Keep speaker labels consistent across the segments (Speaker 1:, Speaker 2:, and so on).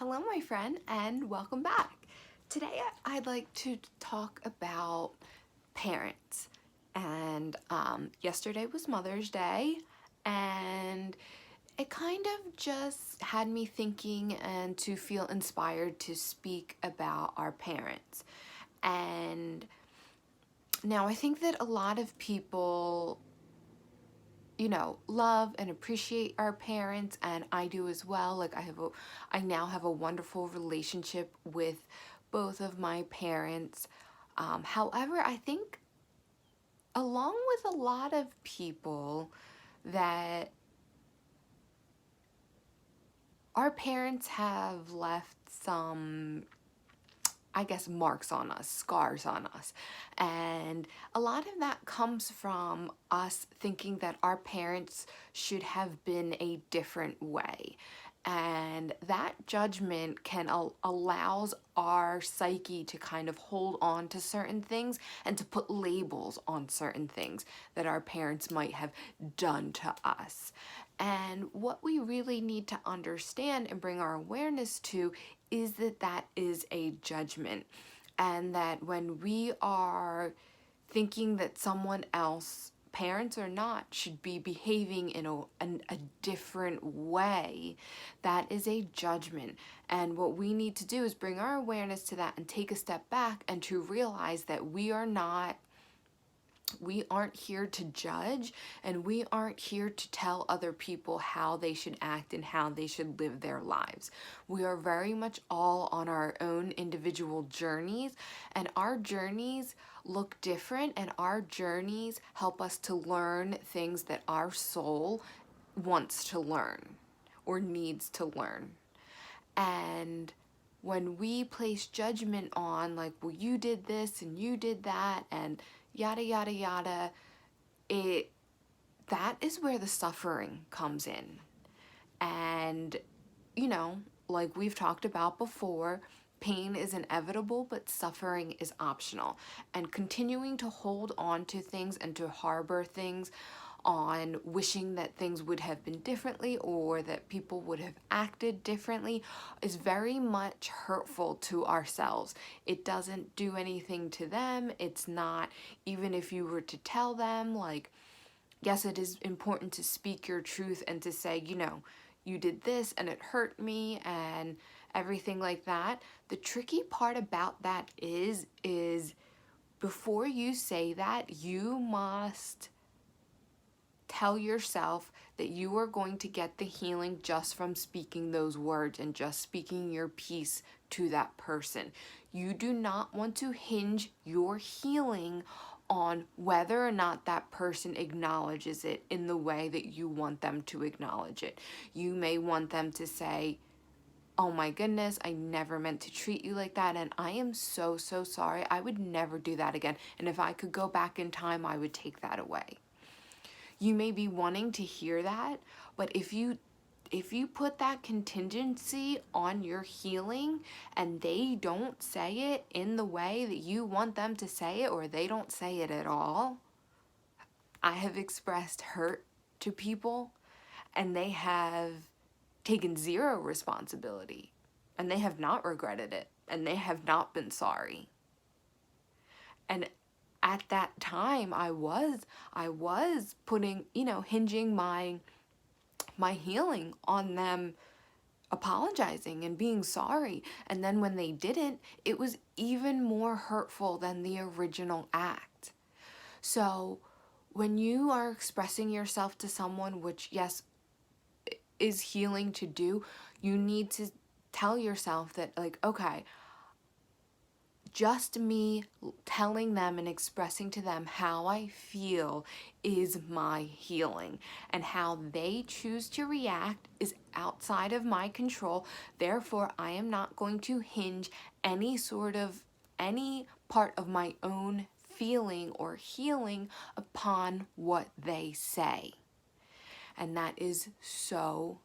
Speaker 1: Hello, my friend, and welcome back. Today, I'd like to talk about parents. And yesterday was Mother's Day, and it kind of just had me thinking and to feel inspired to speak about our parents. And now I think that a lot of people love and appreciate our parents, and I do as well. Like I now have a wonderful relationship with both of my parents. However, I think along with a lot of people that our parents have left some, I guess, marks on us, scars on us. And a lot of that comes from us thinking that our parents should have been a different way. And that judgment allows our psyche to kind of hold on to certain things and to put labels on certain things that our parents might have done to us. And what we really need to understand and bring our awareness to is that that is a judgment, and that when we are thinking that someone else, parents or not, should be behaving in a different way, that is a judgment. And what we need to do is bring our awareness to that and take a step back and to realize that we aren't here to judge, and we aren't here to tell other people how they should act and how they should live their lives. We are very much all on our own individual journeys, and our journeys look different, and our journeys help us to learn things that our soul wants to learn or needs to learn. And when we place judgment on, like, well, you did this and you did that and yada yada yada, that is where the suffering comes in. And like we've talked about before, pain is inevitable, but suffering is optional. And continuing to hold on to things and to harbor things on wishing that things would have been differently or that people would have acted differently is very much hurtful to ourselves. It doesn't do anything to them. It's not, even if you were to tell them, like, yes, it is important to speak your truth and to say, you did this and it hurt me and everything like that. The tricky part about that is before you say that, you must tell yourself that you are going to get the healing just from speaking those words and just speaking your piece to that person. You do not want to hinge your healing on whether or not that person acknowledges it in the way that you want them to acknowledge it. You may want them to say, "Oh my goodness, I never meant to treat you like that, and I am so, so sorry. I would never do that again. And if I could go back in time, I would take that away." You may be wanting to hear that, but if you put that contingency on your healing and they don't say it in the way that you want them to say it, or they don't say it at all, I have expressed hurt to people and they have taken zero responsibility and they have not regretted it and they have not been sorry. And at that time, I was putting, hinging my healing on them apologizing and being sorry. And then when they didn't, it was even more hurtful than the original act. So when you are expressing yourself to someone, which, yes, is healing to do, you need to tell yourself that, like, okay, just me telling them and expressing to them how I feel is my healing, and how they choose to react is outside of my control. Therefore, I am not going to hinge any part of my own feeling or healing upon what they say. And that is so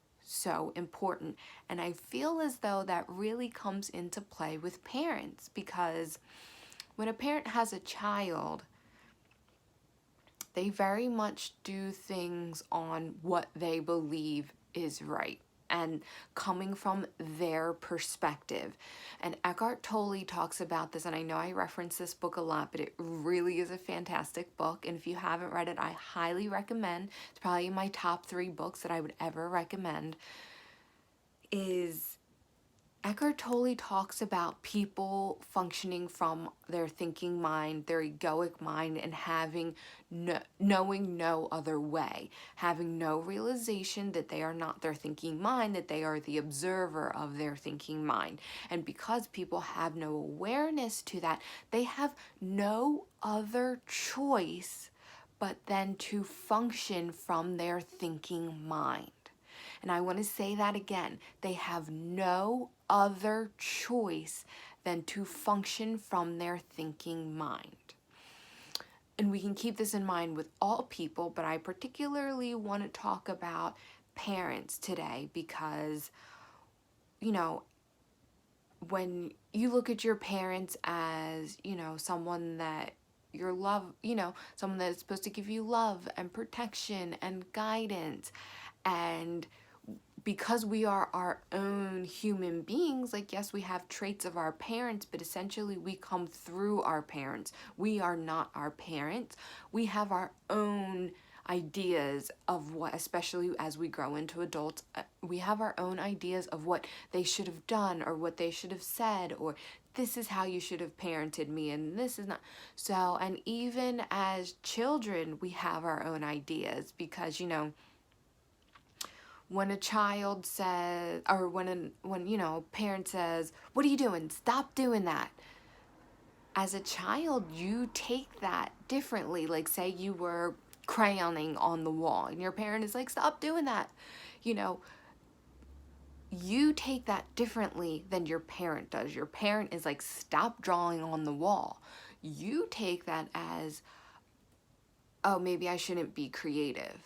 Speaker 1: important. And I feel as though that really comes into play with parents, because when a parent has a child, they very much do things on what they believe is right. and coming from their perspective. And Eckhart Tolle talks about this, and I know I reference this book a lot, but it really is a fantastic book. And if you haven't read it, I highly recommend. It's probably my top 3 books that I would ever recommend. Is Eckhart Tolle talks about people functioning from their thinking mind, their egoic mind, and knowing no other way, having no realization that they are not their thinking mind, that they are the observer of their thinking mind. And because people have no awareness to that, they have no other choice but then to function from their thinking mind. And I want to say that again. They have no other choice than to function from their thinking mind. And we can keep this in mind with all people, but I particularly want to talk about parents today because, you know, when you look at your parents as, someone that your love, someone that is supposed to give you love and protection and guidance, and because we are our own human beings, like, yes, we have traits of our parents, but essentially we come through our parents. We are not our parents. We have our own ideas of what, especially as we grow into adults, we have our own ideas of what they should have done or what they should have said, or this is how you should have parented me and this is not. So, and even as children, we have our own ideas because, when a child says, or when a parent says, "What are you doing? Stop doing that." As a child, you take that differently. Like, say you were crayoning on the wall and your parent is like, "Stop doing that." You take that differently than your parent does. Your parent is like, "Stop drawing on the wall." You take that as, "Oh, maybe I shouldn't be creative.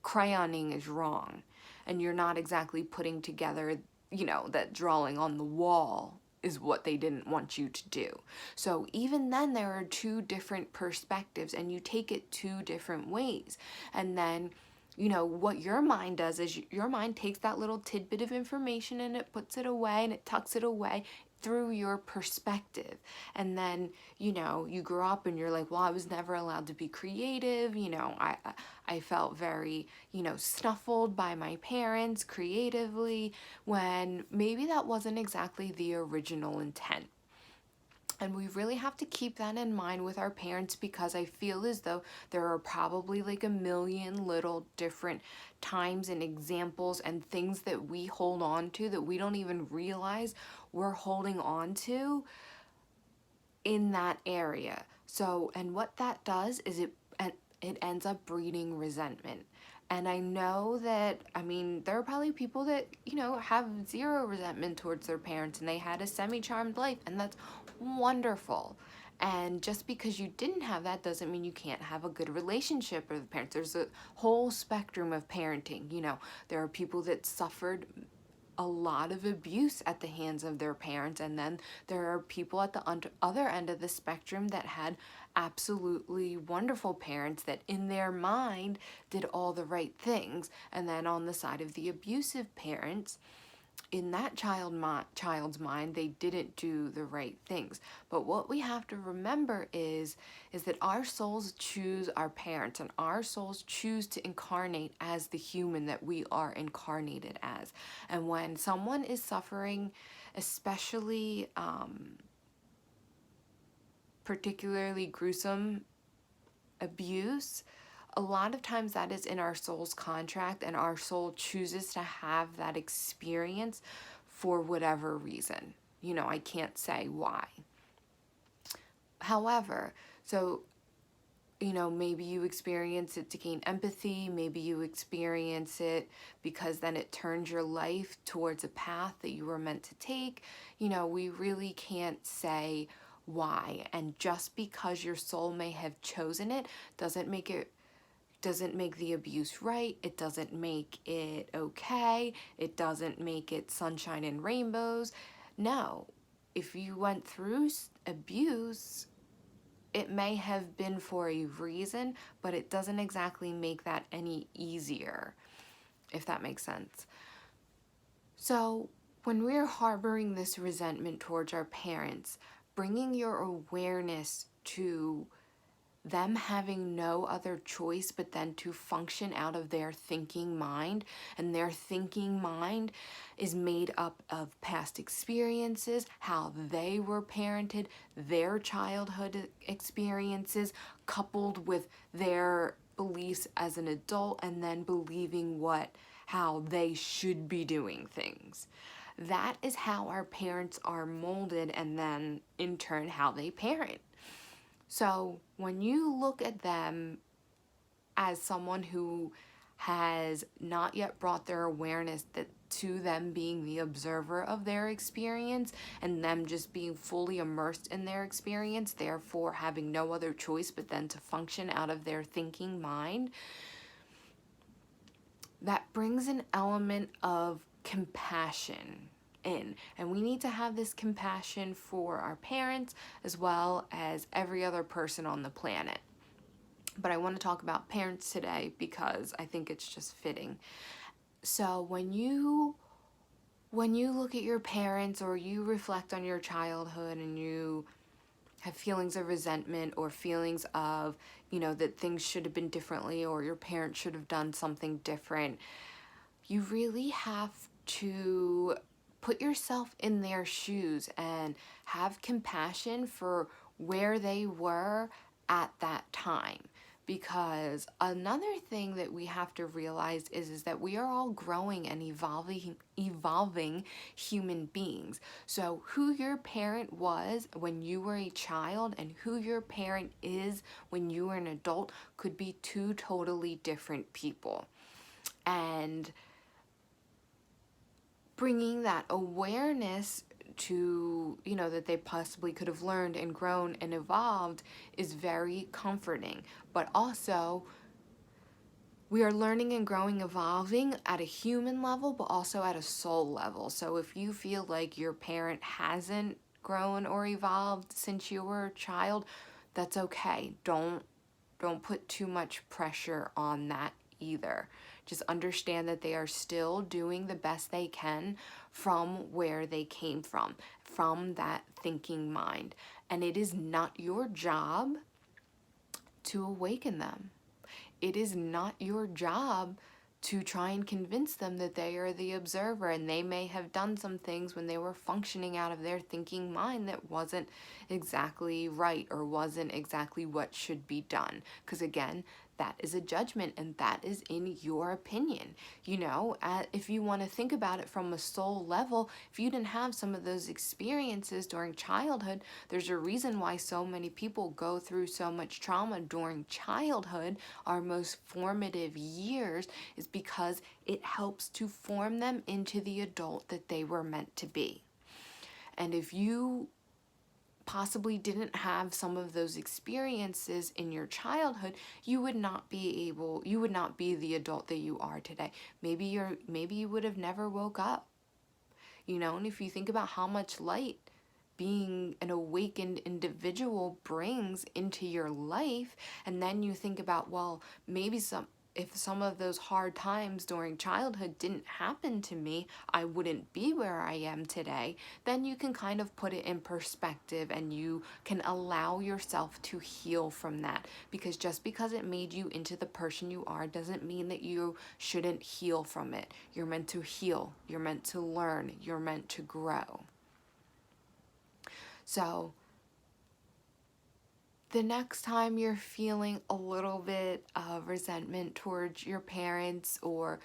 Speaker 1: Crayoning is wrong." And you're not exactly putting together, that drawing on the wall is what they didn't want you to do. So even then, there are 2 different perspectives and you take it 2 different ways. And then, what your mind does is your mind takes that little tidbit of information and it puts it away and it tucks it away through your perspective. And then, you grow up and you're like, "Well, I was never allowed to be creative. I felt very, snuffled by my parents creatively," when maybe that wasn't exactly the original intent. And we really have to keep that in mind with our parents, because I feel as though there are probably like a million little different times and examples and things that we hold on to that we don't even realize we're holding on to in that area. So, and what that does is it ends up breeding resentment. And I know that, there are probably people that, have 0 resentment towards their parents and they had a semi-charmed life, and that's wonderful. And just because you didn't have that doesn't mean you can't have a good relationship with parents. There's a whole spectrum of parenting. There are people that suffered a lot of abuse at the hands of their parents, and then there are people at the other end of the spectrum that had absolutely wonderful parents that in their mind did all the right things. And then on the side of the abusive parents, in that child's mind, they didn't do the right things. But what we have to remember is that our souls choose our parents, and our souls choose to incarnate as the human that we are incarnated as. And when someone is suffering, especially particularly gruesome abuse, a lot of times that is in our soul's contract, and our soul chooses to have that experience for whatever reason. I can't say why. However, so, maybe you experience it to gain empathy, maybe you experience it because then it turns your life towards a path that you were meant to take. We really can't say why. And just because your soul may have chosen it doesn't make the abuse right. It doesn't make it okay. It doesn't make it sunshine and rainbows. No, if you went through abuse, it may have been for a reason, but it doesn't exactly make that any easier. if that makes sense. So when we're harboring this resentment towards our parents, bringing your awareness to them having no other choice but then to function out of their thinking mind. And their thinking mind is made up of past experiences, how they were parented, their childhood experiences, coupled with their beliefs as an adult, and then believing how they should be doing things. That is how our parents are molded, and then in turn how they parent. So when you look at them as someone who has not yet brought their awareness that to them being the observer of their experience and them just being fully immersed in their experience, therefore having no other choice but then to function out of their thinking mind, that brings an element of compassion in. And we need to have this compassion for our parents as well as every other person on the planet. But I want to talk about parents today because I think it's just fitting. So when you look at your parents, or you reflect on your childhood and you have feelings of resentment or feelings of, that things should have been differently or your parents should have done something different, you really have to put yourself in their shoes and have compassion for where they were at that time. Because another thing that we have to realize is that we are all growing and evolving human beings. So who your parent was when you were a child and who your parent is when you are an adult could be two totally different people. And bringing that awareness to, that they possibly could have learned and grown and evolved is very comforting. But also, we are learning and growing, evolving at a human level, but also at a soul level. So if you feel like your parent hasn't grown or evolved since you were a child, that's okay. Don't put too much pressure on that either. Just understand that they are still doing the best they can from where they came from that thinking mind. And it is not your job to awaken them. It is not your job to try and convince them that they are the observer, and they may have done some things when they were functioning out of their thinking mind that wasn't exactly right or wasn't exactly what should be done. Because again, that is a judgment and that is in your opinion. If you want to think about it from a soul level, if you didn't have some of those experiences during childhood, there's a reason why so many people go through so much trauma during childhood. Our most formative years is because it helps to form them into the adult that they were meant to be. And if you possibly didn't have some of those experiences in your childhood, you would not be the adult that you are today. Maybe you would have never woke up. And if you think about how much light being an awakened individual brings into your life, and then you think about, well, maybe if some of those hard times during childhood didn't happen to me, I wouldn't be where I am today, then you can kind of put it in perspective and you can allow yourself to heal from that. Because just because it made you into the person you are doesn't mean that you shouldn't heal from it. You're meant to heal, you're meant to learn, you're meant to grow. So the next time you're feeling a little bit of resentment towards your parents, or,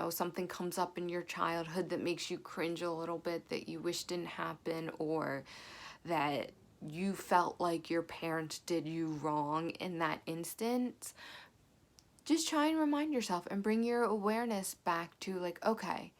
Speaker 1: something comes up in your childhood that makes you cringe a little bit that you wish didn't happen, or that you felt like your parents did you wrong in that instance, just try and remind yourself and bring your awareness back to okay,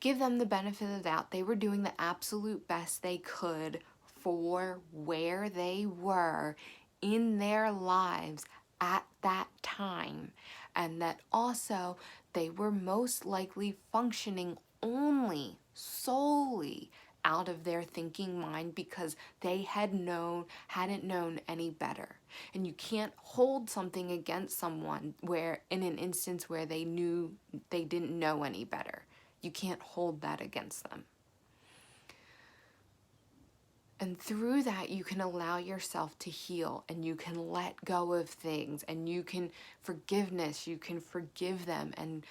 Speaker 1: give them the benefit of the doubt. They were doing the absolute best they could for where they were in their lives at that time, and that also they were most likely functioning only solely out of their thinking mind because they hadn't known any better. And you can't hold something against someone where, in an instance where they didn't know any better. You can't hold that against them. And through that, you can allow yourself to heal, and you can let go of things, and you can forgive them. And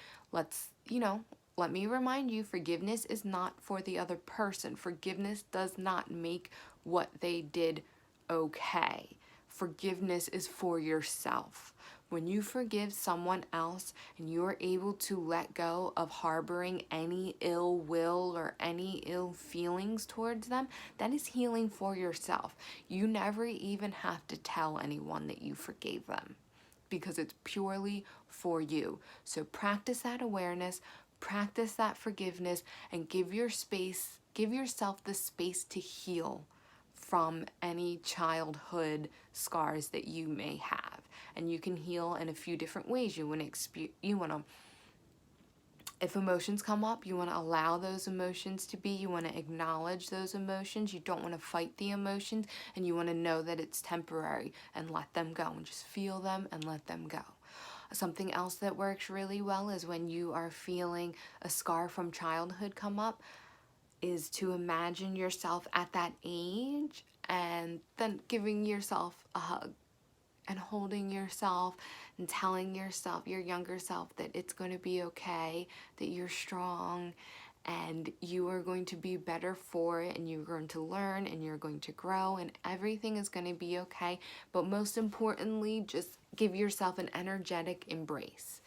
Speaker 1: let me remind you, forgiveness is not for the other person. Forgiveness does not make what they did okay. Forgiveness is for yourself. When you forgive someone else and you're able to let go of harboring any ill will or any ill feelings towards them, that is healing for yourself. You never even have to tell anyone that you forgave them because it's purely for you. So practice that awareness, practice that forgiveness, and give yourself the space to heal from any childhood scars that you may have. And you can heal in a few different ways. If emotions come up, you want to allow those emotions to be. You want to acknowledge those emotions. You don't want to fight the emotions, and you want to know that it's temporary and let them go, and just feel them and let them go. Something else that works really well is when you are feeling a scar from childhood come up, is to imagine yourself at that age and then giving yourself a hug and holding yourself and telling yourself, your younger self, that it's going to be okay, that you're strong, and you are going to be better for it, and you're going to learn, and you're going to grow, and everything is going to be okay. But most importantly, just give yourself an energetic embrace.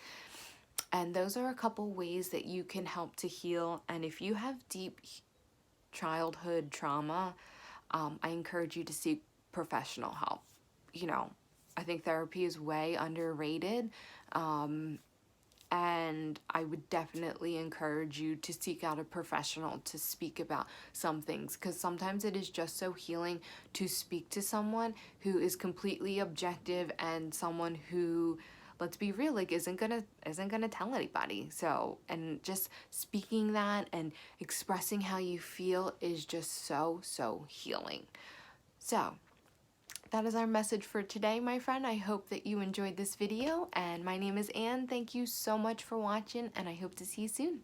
Speaker 1: And those are a couple ways that you can help to heal. And if you have deep childhood trauma, I encourage you to seek professional help. I think therapy is way underrated. And I would definitely encourage you to seek out a professional to speak about some things, because sometimes it is just so healing to speak to someone who is completely objective and someone who, let's be real, isn't gonna tell anybody. So, and just speaking that and expressing how you feel is just so healing. So that is our message for today, my friend. I hope that you enjoyed this video, and my name is Anne. Thank you so much for watching, and I hope to see you soon.